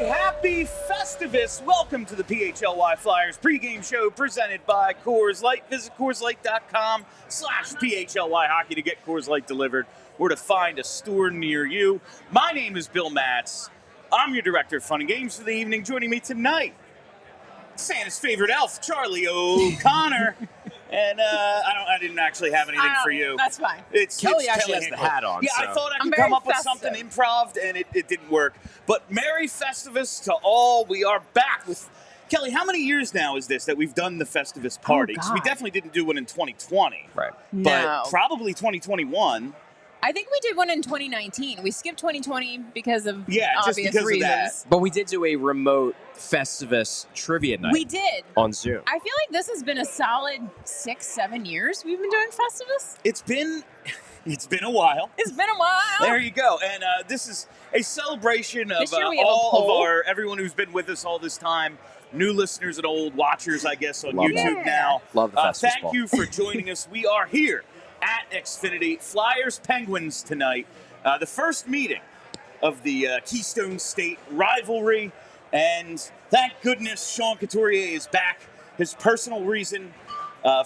Happy Festivus! Welcome to the PHLY Flyers Pregame Show presented by Coors Light. Visit CoorsLight.com/PHLY Hockey to get Coors Light delivered or to find a store near you. My name is Bill Matz. I'm your director of fun and games for the evening. Joining me tonight, Santa's favorite elf, Charlie O'Connor. And I didn't actually have anything for you. That's fine. Kelly actually has the hat on. Yeah, so. I thought I could come up with something improv, and it didn't work. But Merry Festivus to all. We are back with Kelly. How many years now is this that we've done the Festivus party? Oh, we definitely didn't do one in 2020, right? But probably 2021. I think we did one in 2019. We skipped 2020 because of obvious because reasons. Of that. But we did do a remote Festivus trivia night. We did. On Zoom. I feel like this has been a solid 6-7 years we've been doing Festivus. It's been a while. It's been a while. There you go. And this is a celebration of everyone who's been with us all this time. New listeners and old watchers, I guess, on YouTube now. Love the Festivus Thank you for joining us. We are here at Xfinity. Flyers Penguins tonight. The first meeting of the Keystone State Rivalry. And thank goodness Sean Couturier is back. His personal reason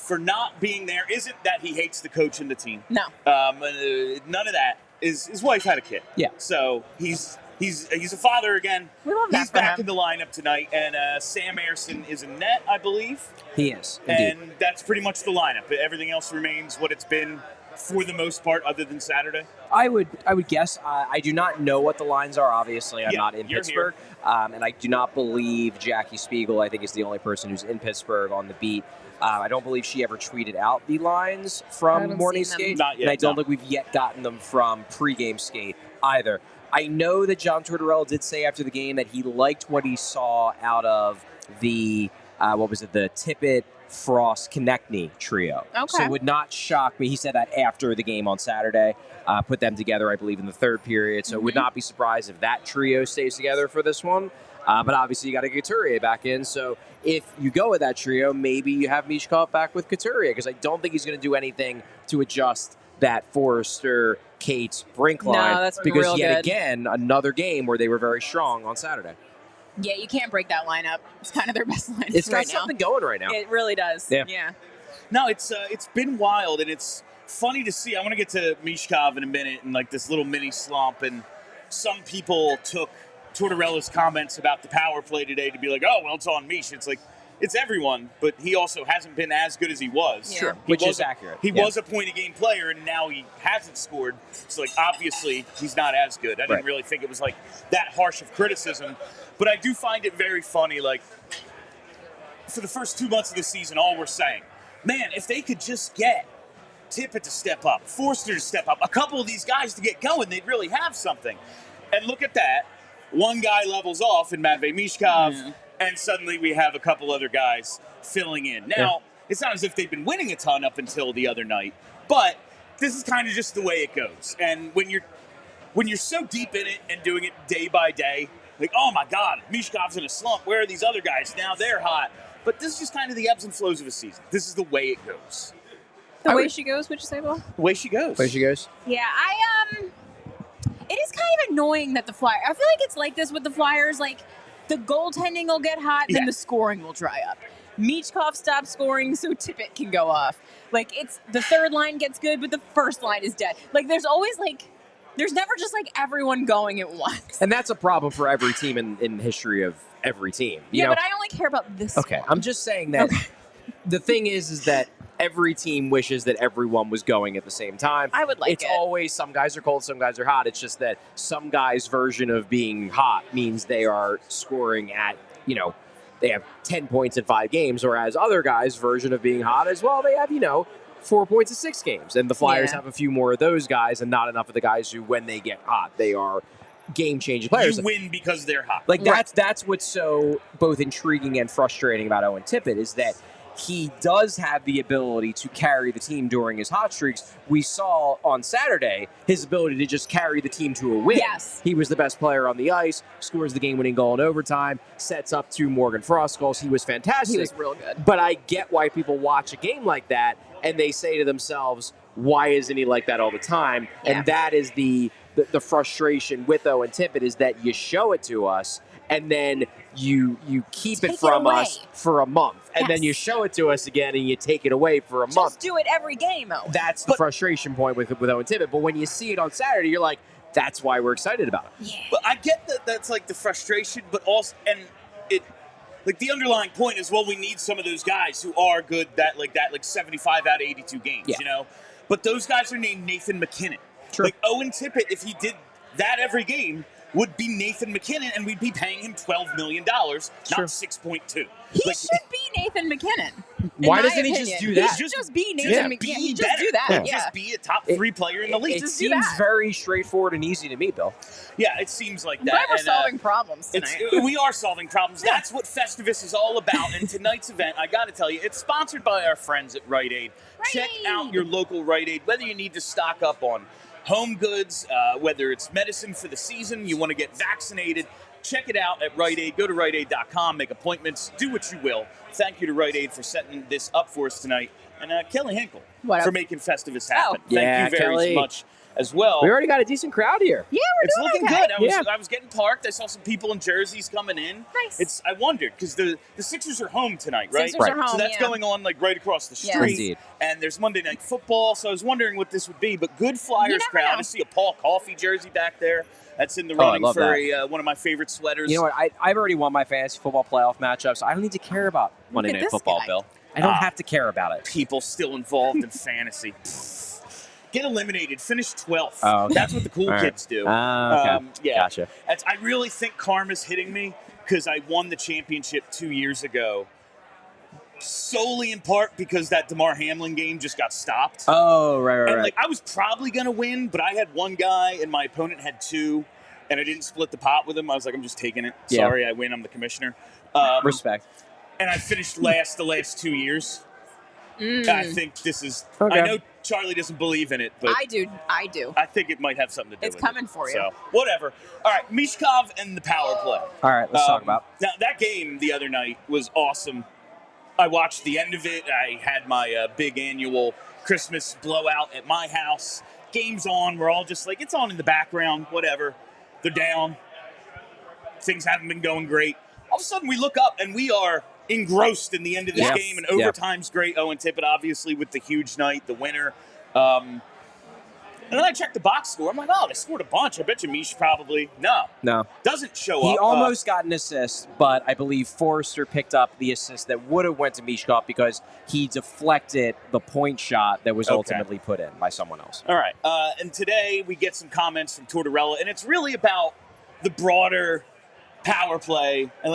for not being there isn't that he hates the coach and the team. No. None of that. His wife had a kid. Yeah. So he's a father again. We love that. He's back in the lineup tonight. And Sam Ersson is in net, I believe. He is. Indeed. And that's pretty much the lineup. Everything else remains what it's been for the most part, other than Saturday. I would guess. I do not know what the lines are. Obviously, I'm not in Pittsburgh, and I do not believe Jackie Spiegel, I think, is the only person who's in Pittsburgh on the beat. I don't believe she ever tweeted out the lines from morning skate, Not yet, and I don't think we've yet gotten them from pregame skate either. I know that John Tortorella did say after the game that he liked what he saw out of the the Tippett, Frost, Konechny trio. Okay. So it would not shock me. He said that after the game on Saturday. Put them together, I believe, in the third period. So it would not be surprised if that trio stays together for this one. But obviously, you got to get Couturier back in. So if you go with that trio, maybe you have Michkov back with Couturier, because I don't think he's going to do anything to adjust that Forrester, Cates, Brink line. No, that's because real yet good. again, another game where they were very strong on Saturday. Yeah, you can't break that lineup. It's kind of their best line. It's got something going right now. It really does. Yeah. No, it's been wild, and it's funny to see. I want to get to Michkov in a minute and like this little mini slump. And some people took Tortorella's comments about the power play today to be like, oh, well, it's on Mish. It's like, it's everyone, but he also hasn't been as good as he was. Sure, which is accurate. He was a point-a-game player, and now he hasn't scored. So, like, obviously, he's not as good. I didn't really think it was, like, that harsh of criticism. But I do find it very funny, like, for the first 2 months of the season, all we're saying, man, if they could just get Tippett to step up, Forster to step up, a couple of these guys to get going, they'd really have something. And look at that. One guy levels off in Matvei Michkov, and suddenly we have a couple other guys filling in. Now, it's not as if they've been winning a ton up until the other night, but this is kind of just the way it goes. And when you're so deep in it and doing it day by day, like, oh my God, Michkov's in a slump. Where are these other guys? Now they're hot. But this is just kind of the ebbs and flows of a season. This is the way it goes. The way she goes, would you say, Bill? The way she goes. Yeah, it is kind of annoying that the Flyers, I feel like it's like this with the Flyers, like the goaltending will get hot, then the scoring will dry up. Michkov stops scoring so Tippett can go off. Like, it's the third line gets good, but the first line is dead. Like, there's always there's never just everyone going at once. And that's a problem for every team in the history of every team. You know? But I only care about this Okay, one. I'm just saying that the thing is that every team wishes that everyone was going at the same time. I would like it's it. always some guys are cold, some guys are hot. It's just that some guys' version of being hot means they are scoring at, they have 10 points in 5 games, whereas other guys' version of being hot is, well, they have, 4 points in 6 games. And the Flyers have a few more of those guys and not enough of the guys who, when they get hot, they are game-changing players. You win because they're hot. Like, that's what's so both intriguing and frustrating about Owen Tippett is that he does have the ability to carry the team during his hot streaks. We saw on Saturday his ability to just carry the team to a win. Yes. He was the best player on the ice, scores the game-winning goal in overtime, sets up 2 Morgan Frost goals. He was fantastic. He was real good. But I get why people watch a game like that and they say to themselves, why isn't he like that all the time? Yeah. And that is the frustration with Owen Tippett is that you show it to us and then you keep it from us for a month. And then you show it to us again and you take it away for a month. Just do it every game, Owen. That's the frustration point with Owen Tippett. But when you see it on Saturday, you're like, that's why we're excited about it. Yeah. But I get that that's like the frustration, but also, and it, like the underlying point is, well, we need some of those guys who are good that 75 out of 82 games, you know? But those guys are named Nathan McKinnon. True. Like Owen Tippett, if he did that every game, would be Nathan McKinnon, and we'd be paying him $12 million, not 6.2. He should be Nathan McKinnon. Why doesn't he just do that? He should just be Nathan McKinnon. He just do that. Yeah. Just be a top 3 player in the league. It seems very straightforward and easy to me, Bill. Yeah, it seems like that. But we're solving problems tonight. We are solving problems. That's what Festivus is all about. And tonight's event, I got to tell you, it's sponsored by our friends at Rite Aid. Check out your local Rite Aid, whether you need to stock up on home goods, whether it's medicine for the season, you want to get vaccinated, check it out at Rite Aid. Go to riteaid.com, make appointments, do what you will. Thank you to Rite Aid for setting this up for us tonight. And Kelly Hinkle for making Festivus happen. Thank you very much as well. We already got a decent crowd here. Yeah, it's looking good. I was getting parked. I saw some people in jerseys coming in. Nice. I wondered because the Sixers are home tonight, right? Sixers are home, so that's going on like right across the street. Yes. Indeed. And there's Monday Night Football, so I was wondering what this would be. But good Flyers crowd. I see a Paul Coffey jersey back there. That's in the running for one of my favorite sweaters. You know what? I've already won my fantasy football playoff matchups. I don't need to care about Monday Night Football, Bill. I don't have to care about it. People still involved in fantasy. Get eliminated. Finish 12th. Oh, okay. That's what the cool kids do. Okay. Gotcha. I really think karma's hitting me because I won the championship 2 years ago. Solely in part because that DeMar Hamlin game just got stopped. Oh, right. And I was probably going to win, but I had one guy and my opponent had 2, and I didn't split the pot with him. I was like, I'm just taking it. Yeah. Sorry, I win. I'm the commissioner. Respect. And I finished last the last 2 years. I think this is... Okay. I know Charlie doesn't believe in it, but... I do. I think it might have something to do with it. It's coming for you. So, whatever. All right, michkov and the power play. All right, let's talk about. Now, that game the other night was awesome. I watched the end of it. I had my big annual Christmas blowout at my house. Game's on. We're all just like, it's on in the background, whatever. They're down. Things haven't been going great. All of a sudden, we look up, and we are engrossed in the end of this game, and overtime's great. Owen Tippett, obviously, with the huge night, the winner. And then I checked the box score. I'm like, oh, they scored a bunch. I bet you Mish probably. No. Doesn't show up. He almost got an assist, but I believe Forrester picked up the assist that would have went to Michkov because he deflected the point shot that was ultimately put in by someone else. All right. And today we get some comments from Tortorella, and it's really about the broader power play. And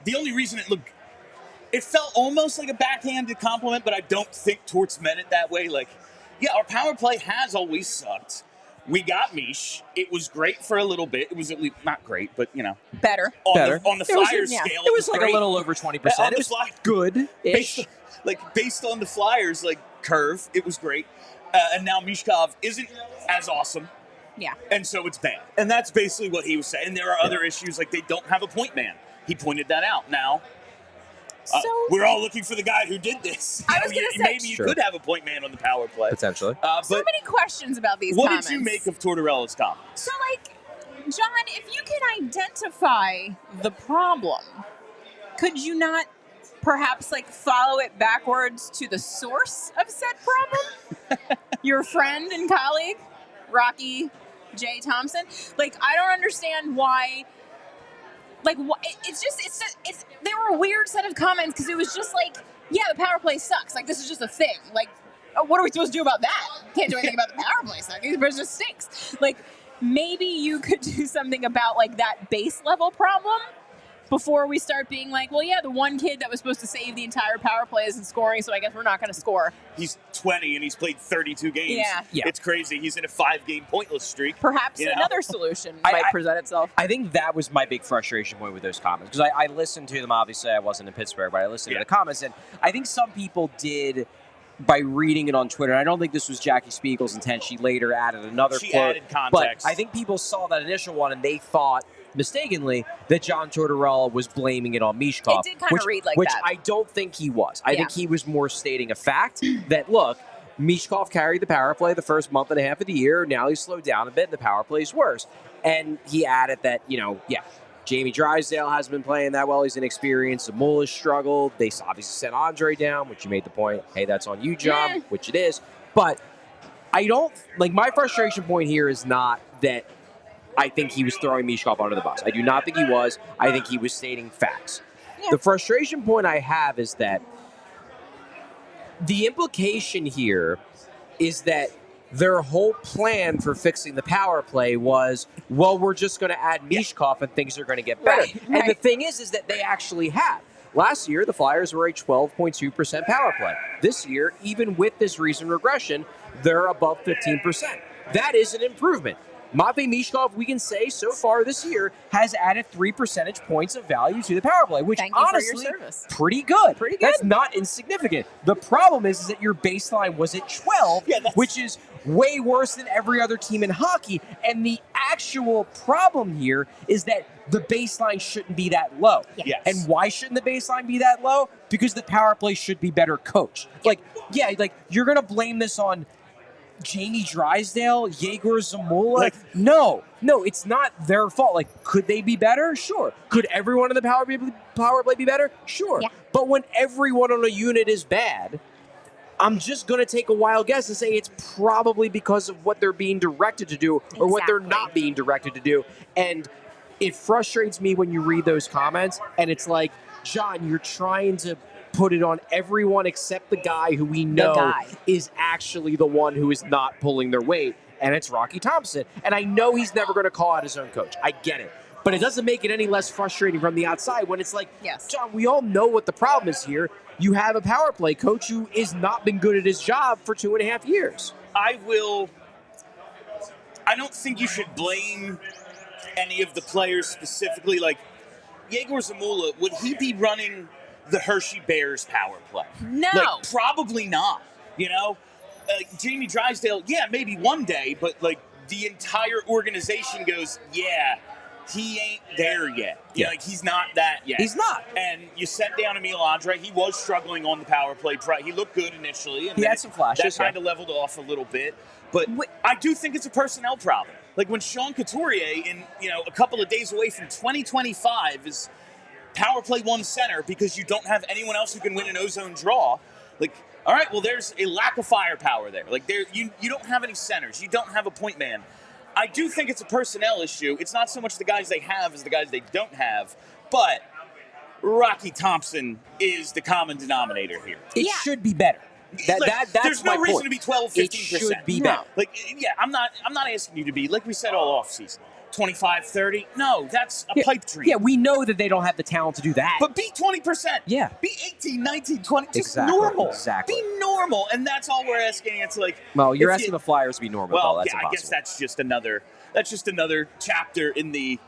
the only reason it felt almost like a backhanded compliment, but I don't think Torts meant it that way. Our power play has always sucked. We got Mish. It was great for a little bit. It was at least not great, but better. On the Flyers scale, it was like great. A little over 20%. It was good-ish. Based on the Flyers curve, it was great. And now Michkov isn't as awesome. Yeah. And so it's bad. And that's basically what he was saying. There are other issues, they don't have a point man. He pointed that out. Now, we're all looking for the guy who did this. I was going to say, maybe you could have a point man on the power play. Potentially. So many questions about these What comments. did you make of Tortorella's comments? So, John, if you can identify the problem, could you not perhaps follow it backwards to the source of said problem? Your friend and colleague, Rocky J. Thompson? I don't understand why... they were a weird set of comments because it was just the power play sucks. This is just a thing. What are we supposed to do about that? Can't do anything about the power play sucking. It just stinks. Maybe you could do something about that base level problem, before we start being like, well, yeah, the one kid that was supposed to save the entire power play isn't scoring, so I guess we're not going to score. He's 20 and he's played 32 games. Yeah. It's crazy. He's in a 5-game pointless streak. Perhaps another solution might present itself. I think that was my big frustration point with those comments, because I listened to them. Obviously, I wasn't in Pittsburgh, but I listened to the comments, and I think some people did, by reading it on Twitter. I don't think this was Jackie Spiegel's intent. She later added another quote. She added context. But I think people saw that initial one and they thought, mistakenly, that John Tortorella was blaming it on Michkov. It did kind of read like which that. I don't think he was. I think he was more stating a fact that, look, Michkov carried the power play the first month and a half of the year. Now he's slowed down a bit and the power play is worse. And he added that, Jamie Drysdale hasn't been playing that well. He's inexperienced. Zamula's struggled. They obviously sent Andre down, which you made the point, hey, that's on you, John, which it is. But I don't, my frustration point here is not that I think he was throwing Michkov under the bus. I do not think he was. I think he was stating facts. Yeah. The frustration point I have is that the implication here is that their whole plan for fixing the power play was, well, we're just going to add Michkov and things are going to get better. Right. And the thing is that they actually have. Last year, the Flyers were a 12.2% power play. This year, even with this recent regression, they're above 15%. That is an improvement. Matvei Michkov, we can say, so far this year, has added 3 percentage points of value to the power play, which honestly, pretty good. Pretty good. That's not insignificant. The problem is that your baseline was at 12, which is way worse than every other team in hockey. And the actual problem here is that the baseline shouldn't be that low. Yes. And why shouldn't the baseline be that low? Because the power play should be better coached. You're going to blame this on Jamie Drysdale, Yegor Zamula. No, it's not their fault. Could they be better? Sure. Could everyone in the power play be better? Sure. Yeah. But when everyone on a unit is bad, I'm just going to take a wild guess and say it's probably because of what they're being directed to do or what they're not being directed to do. And it frustrates me when you read those comments and it's like, John, you're trying to put it on everyone except the guy who we know is actually the one who is not pulling their weight, and it's Rocky Thompson. And I know he's never going to call out his own coach. I get it. But it doesn't make it any less frustrating from the outside when it's like, John, we all know what the problem is here. You have a power play coach who has not been good at his job for 2.5 years. I don't think you should blame any of the players specifically. Yegor Zamula, would he be running the Hershey Bears power play? No. Probably not. Jamie Drysdale, maybe one day, but the entire organization goes, he ain't there yet. He's not that yet. He's not. And you sent down Emil Andre. He was struggling on the power play. He looked good initially. And he had some flashes. That kind of leveled off a little bit. But I do think it's a personnel problem. When Sean Couturier, a couple of days away from 2025, is power play one center because you don't have anyone else who can win an ozone draw. All right, well, there's a lack of firepower there. You don't have any centers. You don't have a point man. I do think it's a personnel issue. It's not so much the guys they have as the guys they don't have, but Rocky Thompson is the common denominator here. It should be better. That's there's no my reason point. to be 12, 15%. It should be better. I'm not asking you to be, like we said all offseason, 25, 30. No, that's a pipe dream. Yeah, we know that they don't have the talent to do that. But be 20%. Yeah. Be 18, 19, 20. Just normal. Exactly. Be normal. And that's all we're asking. It's well, you're asking the Flyers to be normal. Well, that's impossible. I guess that's just another chapter in the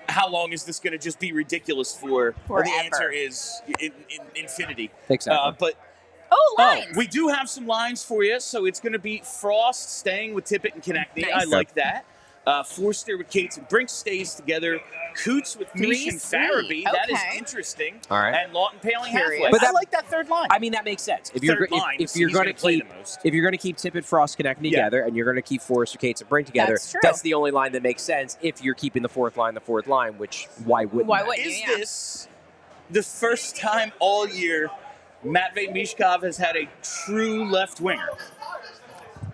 how long is this going to just be ridiculous for? Forever. The answer is in infinity. Exactly. Lines. We do have some lines for you. So it's going to be Frost staying with Tippett and Konechny. Nice. I like that. Forster with Cates and Brink stays together. Coots with Mish and Farabee. That is interesting. All right. And Lawton Paling halfway. But I like that third line. I mean, that makes sense. If you're going to keep Tippett, Frost, Konechny together, and you're going to keep Forster, Cates, and Brink together, that's the only line that makes sense. If you're keeping the fourth line, which why wouldn't? Is this the first time all year Matvei Michkov has had a true left winger?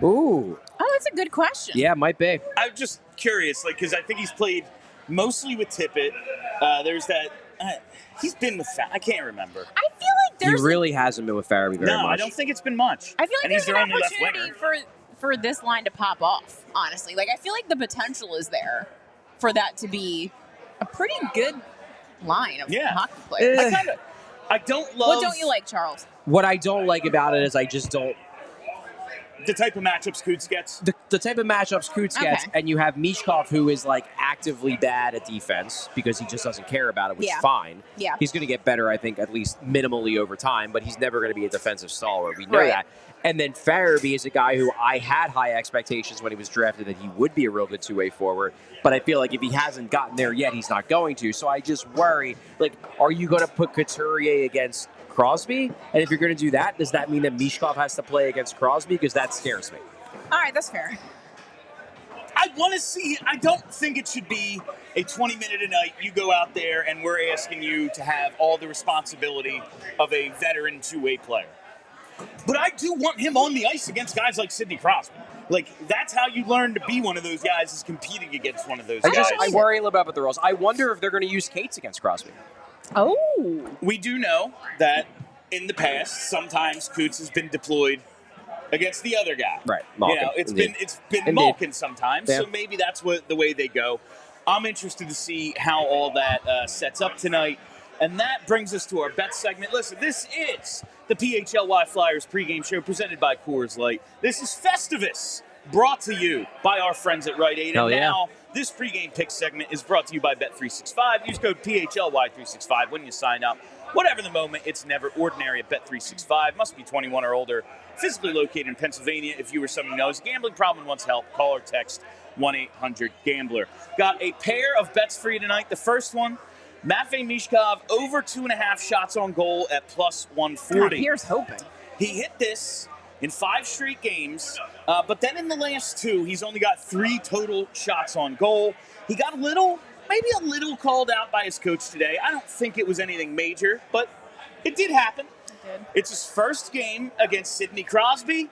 Ooh. Oh, that's a good question. Yeah, it might be. I'm just curious, because I think he's played mostly with Tippett. There's that. He's been with I can't remember. I feel like there's. He really hasn't been with Farabee very much. No, I don't think it's been much. I feel like he's there's an opportunity for this line to pop off, honestly. I feel like the potential is there for that to be a pretty good line of Yeah. hockey players. I don't love. What don't you like, Charles? What I don't like about it is I just don't. The type of matchups Coots gets. The type of matchups Coots gets, Okay. and you have Michkov, who is like actively bad at defense because he just doesn't care about it, which is fine. Yeah. He's going to get better, I think, at least minimally over time, but he's never going to be a defensive stalwart. We know Right. that. And then Farabee is a guy who I had high expectations when he was drafted that he would be a real good two-way forward, but I feel like if he hasn't gotten there yet, he's not going to. So I just worry, like, are you going to put Couturier against Crosby? And if you're going to do that, does that mean that Michkov has to play against Crosby? Because that scares me. All right, that's fair. I want to see. I don't think it should be a 20-minute a night. You go out there and we're asking you to have all the responsibility of a veteran two-way player. But I do want him on the ice against guys like Sidney Crosby. Like, that's how you learn to be one of those guys, is competing against one of those guys. I worry a little bit about the rules. I wonder if they're going to use Cates against Crosby. Oh. We do know that in the past, sometimes Coots has been deployed against the other guy. Right. You know, it's been Indeed. Malkin sometimes, Yeah. so maybe that's the way they go. I'm interested to see how all that sets up tonight. And that brings us to our bet segment. Listen, this is the PHLY Flyers pregame show presented by Coors Light. This is Festivus, brought to you by our friends at Rite Aid. Hell And yeah. now, this pregame pick segment is brought to you by Bet365. Use code PHLY365 when you sign up. Whatever the moment, it's never ordinary at Bet365. Must be 21 or older. Physically located in Pennsylvania. If you or someone who knows a gambling problem wants help, call or text 1-800-GAMBLER. Got a pair of bets for you tonight. The first one, Matvei Michkov over 2.5 shots on goal at plus 140. Here's hoping. He hit this in 5 straight games, but then in the last 2, he's only got 3 total shots on goal. He got maybe a little called out by his coach today. I don't think it was anything major, but it did happen. It did. It's his first game against Sidney Crosby.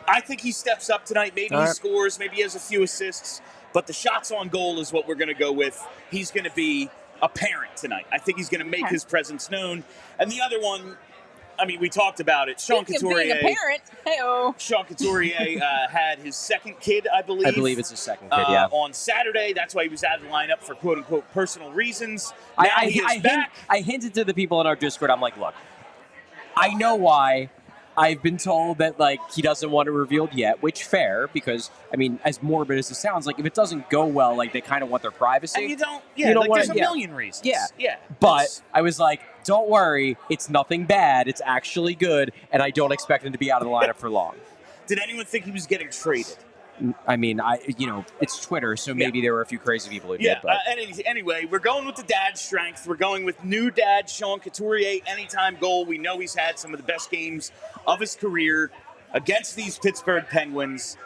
I think he steps up tonight. Maybe he scores, maybe he has a few assists, but the shots on goal is what we're going to go with. He's going to be apparent tonight. I think he's going to make his presence known. And the other one, I mean, we talked about it. Sean Couturier. Being a parent. Hey-oh. Sean Couturier had his second kid, I believe. I believe it's his second kid, yeah. On Saturday. That's why he was out of the lineup for quote-unquote personal reasons. Now he is back. I hinted to the people in our Discord, I'm like, look, I know why. I've been told that, like, he doesn't want it revealed yet, which fair, because, I mean, as morbid as it sounds, like, if it doesn't go well, like, they kind of want their privacy. And you don't want there's a million reasons. Yeah. But I was like, don't worry, it's nothing bad, it's actually good, and I don't expect him to be out of the lineup for long. Did anyone think he was getting traded? I mean, it's Twitter, so maybe there were a few crazy people who did. But Anyway, we're going with the dad strength. We're going with new dad Sean Couturier, anytime goal. We know he's had some of the best games of his career against these Pittsburgh Penguins.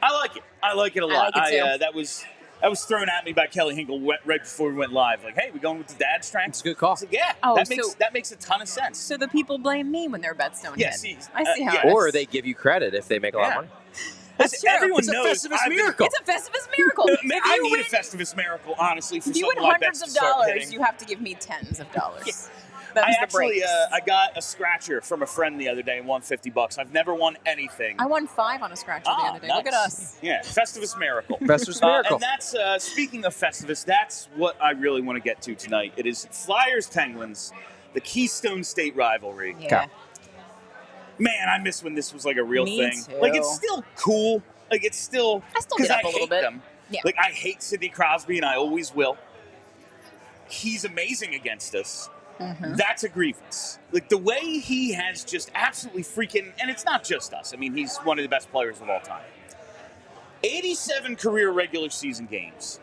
I like it. I like it a lot. like it too. That was thrown at me by Kelly Hinkle right before we went live. Like, hey, we going with the dad strength? It's a good call. So, yeah, Oh, that makes a ton of sense. So the people blame me when their bets don't hit. I see how yeah. it is. Or they give you credit if they make a lot of money. That's true. Everyone It's a knows Festivus miracle. It's a Festivus miracle. Maybe I need a Festivus miracle, honestly, for If you some win of my bets hundreds of to start dollars, hitting. you have to give me tens of dollars. I actually I got a scratcher from a friend the other day and won $50. I've never won anything. I won 5 on a scratcher the other day. Nice. Look at us. Yeah, Festivus Miracle. Festivus Miracle. And that's, speaking of Festivus, that's what I really want to get to tonight. It is Flyers-Penguins, the Keystone State Rivalry. Yeah. Man, I miss when this was like a real Me thing. too. Like, it's still cool. Like, it's still... I still 'cause get up a little hate bit. them. Yeah. Like, I hate Sidney Crosby, and I always will. He's amazing against us. Mm-hmm. That's a grievance. Like, the way he has just absolutely freaking... And it's not just us. I mean, he's one of the best players of all time. 87 career regular season games.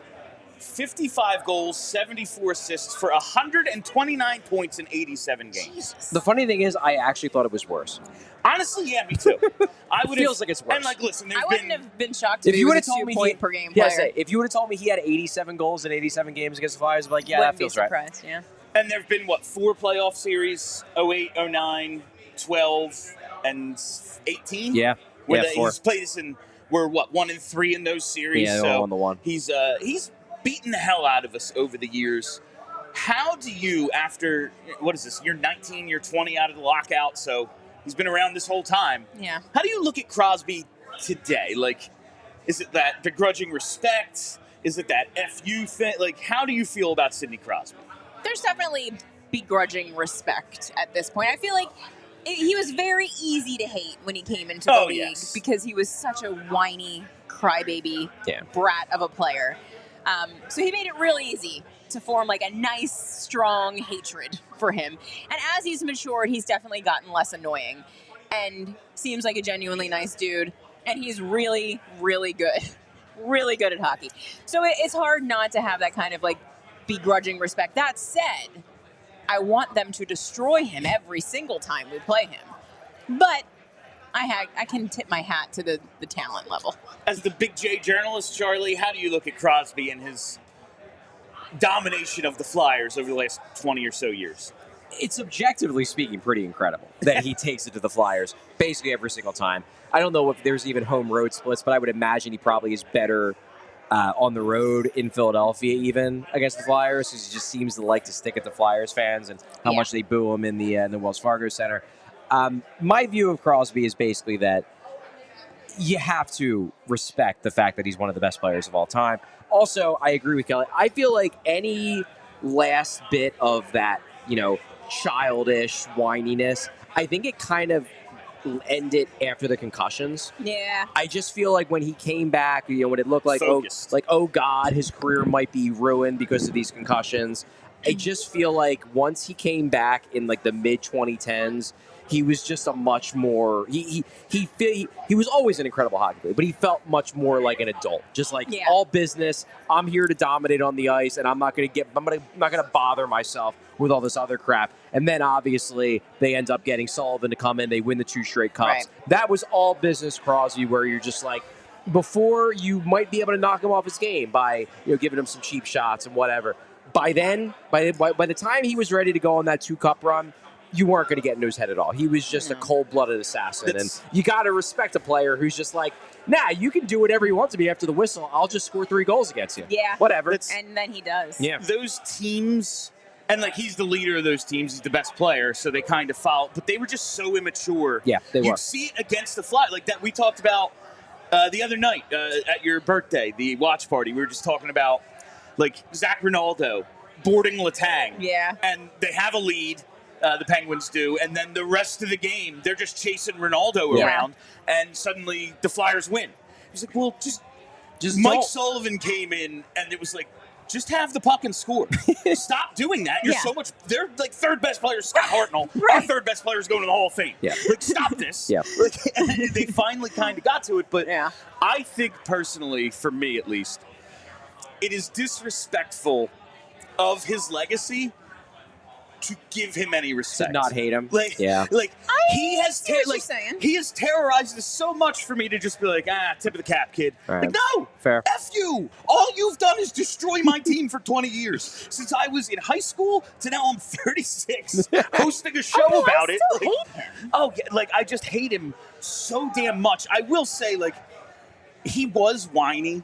55 goals, 74 assists for 129 points in 87 games. The funny thing is, I actually thought it was worse. Honestly, yeah, me too. I would Feels like it's worse. And like, listen, I wouldn't have been shocked if If he you would was have a told me 2-point per game yes, player. if you would have told me he had 87 goals in 87 games against the Flyers, I'd be like, yeah, Wouldn't that feels be right. surprised, yeah. And there have been, 4 playoff series? 08, 09, 12, and 18? Yeah. Where Yeah, 4. he's played us in, we're 1-3 in those series. Yeah, so 1-1. He's beaten the hell out of us over the years. How do you, after, what is this, year 19, year 20 out of the lockout, so he's been around this whole time. Yeah. How do you look at Crosby today? Like, is it that begrudging respect? Is it that FU thing? Like, how do you feel about Sidney Crosby? There's definitely begrudging respect at this point. I feel like he was very easy to hate when he came into the league because he was such a whiny crybaby brat of a player. So he made it real easy to form like a nice, strong hatred for him. And as he's matured, he's definitely gotten less annoying and seems like a genuinely nice dude. And he's really, really good. Really good at hockey. So it's hard not to have that kind of like begrudging respect. That said, I want them to destroy him every single time we play him. But I can tip my hat to the talent level. As the Big J journalist, Charlie, how do you look at Crosby and his domination of the Flyers over the last 20 or so years? It's objectively speaking pretty incredible that he takes it to the Flyers basically every single time. I don't know if there's even home road splits, but I would imagine he probably is better on the road in Philadelphia even against the Flyers, because he just seems to like to stick at the Flyers fans and how much they boo him in the Wells Fargo Center. My view of Crosby is basically that you have to respect the fact that he's one of the best players of all time. Also, I agree with Kelly. I feel like any last bit of that, childish whininess, I think it kind of ended after the concussions. Yeah. I just feel like when he came back, when it looked like, oh God, his career might be ruined because of these concussions. I just feel like once he came back in like the mid 2010s, he was just a much more he was always an incredible hockey player, but he felt much more like an adult, just like all business. I'm here to dominate on the ice, and I'm not gonna bother myself with all this other crap. And then obviously they end up getting Sullivan to come in. They win the 2 straight cups. Right. That was all business Crosby, where you're just like, before you might be able to knock him off his game by giving him some cheap shots and whatever. By then, by the time he was ready to go on that 2-cup run, you weren't going to get into his head at all. He was just a cold-blooded assassin. And you got to respect a player who's just like, nah, you can do whatever you want to be after the whistle. I'll just score 3 goals against you. Yeah. Whatever. And then he does. Yeah. Those teams, and like he's the leader of those teams, he's the best player, so they kind of follow, but they were just so immature. Yeah, they were. You'd see it against the Fly, like that we talked about the other night at your birthday, the watch party. We were just talking about like Zach Ronaldo boarding Letang. Yeah. And they have a lead. The Penguins do, and then the rest of the game, they're just chasing Ronaldo around, and suddenly the Flyers win. He's like, well, just Mike Sullivan came in, and it was like, just have the puck and score. Stop doing that. You're so much. They're like third best players. Scott Hartnell, our third best player, is going to the Hall of Fame. Yeah. Like, stop this. Yeah. And they finally kind of got to it, but I think personally, for me at least, it is disrespectful of his legacy to give him any respect. To not hate him. He has terrorized us so much for me to just be like, tip of the cap, kid. Right. Like, no, fair. F you. All you've done is destroy my team for 20 years. Since I was in high school to now I'm 36, hosting a show about it. I hate him. Oh, yeah, I just hate him so damn much. I will say, he was whiny.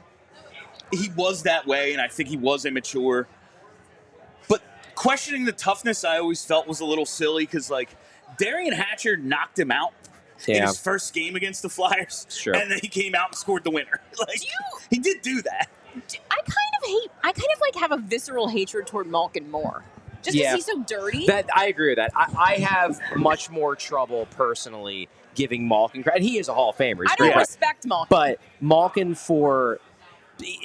He was that way, and I think he was immature. Questioning the toughness, I always felt was a little silly because, Darian Hatcher knocked him out in his first game against the Flyers. Sure. And then he came out and scored the winner. He did do that. I kind of have a visceral hatred toward Malkin Moore. Just because he's so dirty. I agree with that. I have much more trouble personally giving Malkin credit. And he is a Hall of Famer. I don't respect Malkin. But Malkin for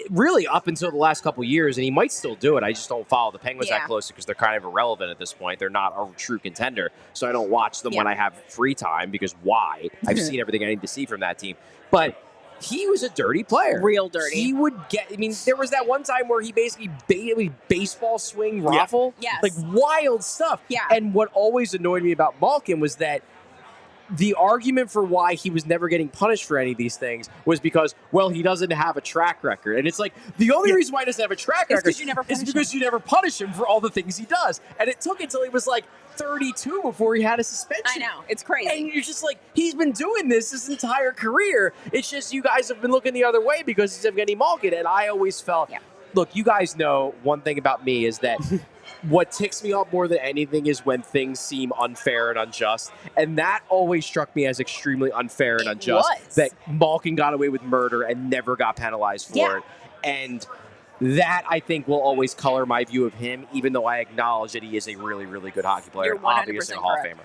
really up until the last couple of years, and he might still do it. I just don't follow the Penguins that closely because they're kind of irrelevant at this point. They're not a true contender, so I don't watch them when I have free time because why? I've seen everything I need to see from that team. But he was a dirty player. Real dirty. He would there was that one time where he basically baseball swing raffle. Yes. Like wild stuff. Yeah. And what always annoyed me about Malkin was that the argument for why he was never getting punished for any of these things was because, he doesn't have a track record. And it's like, the only reason why he doesn't have a track record is because you never punish him for all the things he does. And it took until he was 32 before he had a suspension. I know. It's crazy. And you're just like, he's been doing this his entire career. It's just you guys have been looking the other way because he's Evgeny Malkin. And I always felt, look, you guys know one thing about me is that what ticks me off more than anything is when things seem unfair and unjust. And that always struck me as extremely unfair and unjust. That Malkin got away with murder and never got penalized for it. And that I think will always color my view of him, even though I acknowledge that he is a really, really good hockey player. You're 100% Obviously a Hall of correct.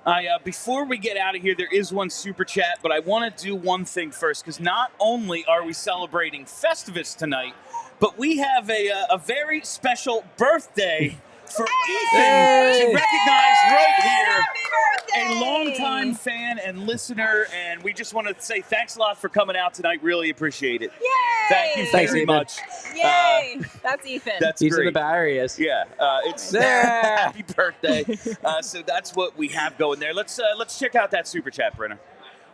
Famer. Before we get out of here, there is one super chat, but I want to do one thing first, because not only are we celebrating Festivus tonight, but we have a very special birthday for Ethan to recognize right here. A longtime fan and listener, and we just want to say thanks a lot for coming out tonight. Really appreciate it. Yay! Thank you very much. Yay! That's Ethan. That's He's great. in the Barriers. Yeah, it's happy birthday. So that's what we have going there. Let's check out that super chat, Brenner.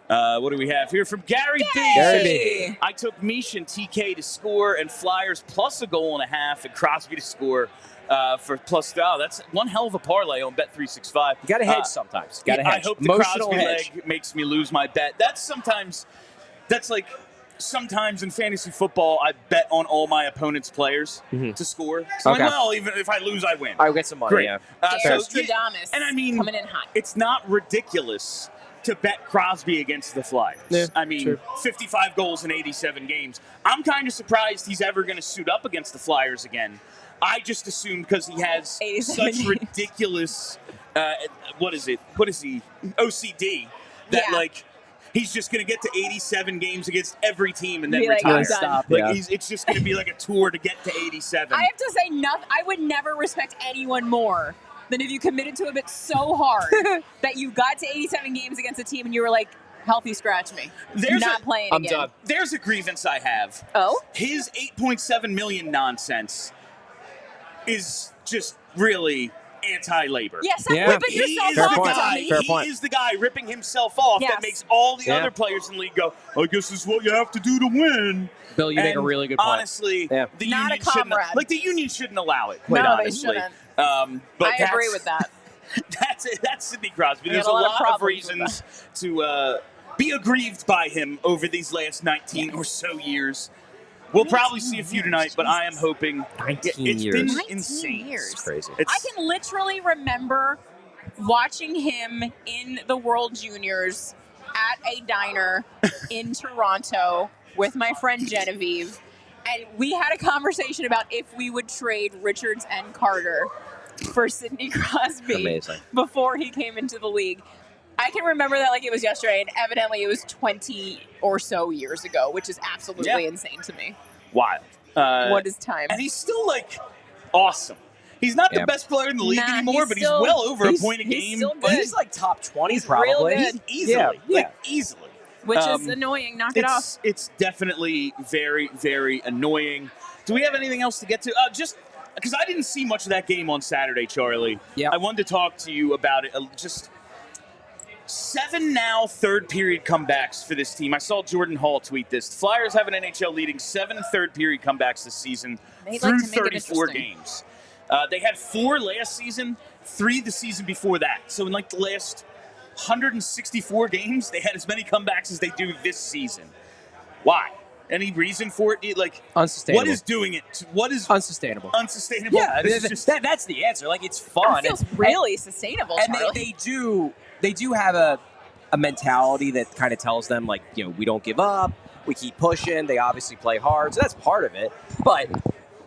What do we have here from Gary B? Gary B. I took Mish and TK to score and Flyers plus a goal and a half and Crosby to score for plus. Oh, that's one hell of a parlay on Bet365. You got to hedge sometimes. Got to hedge. I hope the Emotional Crosby hedge. leg makes me lose my bet. That's like sometimes in fantasy football, I bet on all my opponent's players to score. So I'm like, well, even if I lose, I win. I will get some money. Great. Yeah. Stradamus and I mean, coming in hot. It's not ridiculous to bet Crosby against the Flyers. Yeah, I mean, 55 goals in 87 games. I'm kind of surprised he's ever going to suit up against the Flyers again. I just assumed because he has such ridiculous, what is he? OCD, that like he's just going to get to 87 games against every team and then retire. Stop. It's just going to be like a tour to get to 87. I have to say, I would never respect anyone more than if you committed to a bit so hard that you got to 87 games against a team and you were like, healthy scratch me. Not playing I'm again. done. There's a grievance I have. Oh? His $8.7 million nonsense is just really anti-labor. Yes, I'm Yeah. ripping He yourself is Fair off, the point. guy. dummy. Fair He point. is the guy ripping himself off Yes. that makes all the Yeah. other players in the league go, I guess this is what you have to do to win. Bill, you make a And really good point. honestly, Yeah. the Not a union shouldn't. comrade. Like the union shouldn't allow it. Quite No, they honestly. shouldn't. But I agree with that. That's it. That's Sidney Crosby. We There's got a a lot of lot of problems with reasons to be aggrieved by him over these last 19 or so years. We'll probably see a few tonight, but I am hoping 19 it's years. been 19 insane. years. It's crazy. It's, I can literally remember watching him in the World Juniors at a diner in Toronto with my friend Genevieve, and we had a conversation about if we would trade Richards and Carter for Sidney Crosby Amazing. before he came into the league. I can remember that like it was yesterday, and evidently it was 20 or so years ago, which is absolutely insane to me. wild. What is time? And he's still like awesome. He's not the best player in the league anymore, but he's well over a point a game. Still But good. he's like top 20 He's probably. real good. Easily. Yeah. Like easily. Which is annoying. Knock it off. It's definitely very, very annoying. Do we have anything else to get to? Just because I didn't see much of that game on Saturday, Charlie. Yeah. I wanted to talk to you about it. Just 7 now third period comebacks for this team. I saw Jordan Hall tweet this. The Flyers have an NHL leading 7 third period comebacks this season They'd through like to make it 34 interesting. games. They had 4 last season, 3 the season before that. So in like the last 164 games, they had as many comebacks as they do this season. Why? Any reason for it? Like, Unsustainable. what is doing it? What is Unsustainable. unsustainable? Yeah, This is just, that's the answer. Like, it's fun. It feels really sustainable, And Charlie. they do have a mentality that kind of tells them, like, you know, we don't give up, we keep pushing. They obviously play hard, so that's part of it. But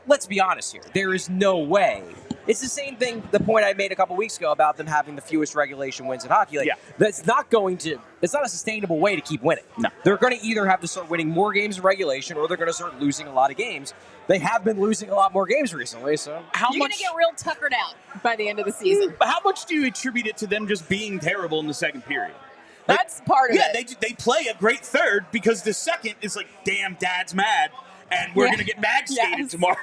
let's be honest here. There is no way. It's the same thing, the point I made a couple weeks ago about them having the fewest regulation wins in hockey. Like, it's not a sustainable way to keep winning. No. They're going to either have to start winning more games in regulation or they're going to start losing a lot of games. They have been losing a lot more games recently, so. You're going to get real tuckered out by the end of the season. How much do you attribute it to them just being terrible in the second period? That's part of Yeah, it. they play a great third because the second is like, damn, Dad's mad, and we're going to get mag skated tomorrow.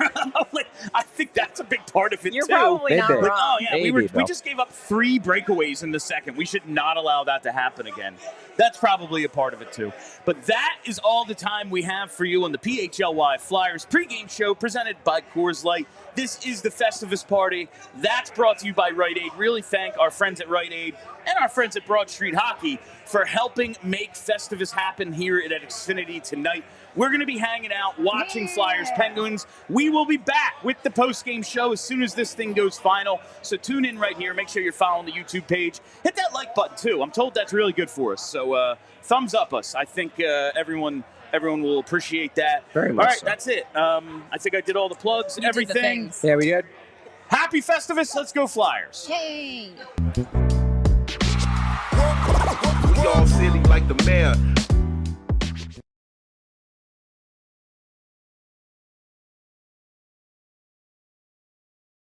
Like, I think that's a big part of it, You're too. probably not Maybe. Like, wrong. oh, yeah, we Maybe, just gave up 3 breakaways in the second. We should not allow that to happen again. That's probably a part of it, too. But that is all the time we have for you on the PHLY Flyers pregame show presented by Coors Light. This is the Festivus party. That's brought to you by Rite Aid. Really thank our friends at Rite Aid and our friends at Broad Street Hockey for helping make Festivus happen here at Xfinity tonight. We're going to be hanging out, watching Flyers Penguins. We will be back with the post-game show as soon as this thing goes final. So tune in right here. Make sure you're following the YouTube page. Hit that like button, too. I'm told that's really good for us. So thumbs up us. I think everyone will appreciate that. Very much. All right, so. that's it. I think I did all the plugs and everything. Yeah, we did. Happy Festivus. Let's go Flyers. Yay! We all silly like the mayor.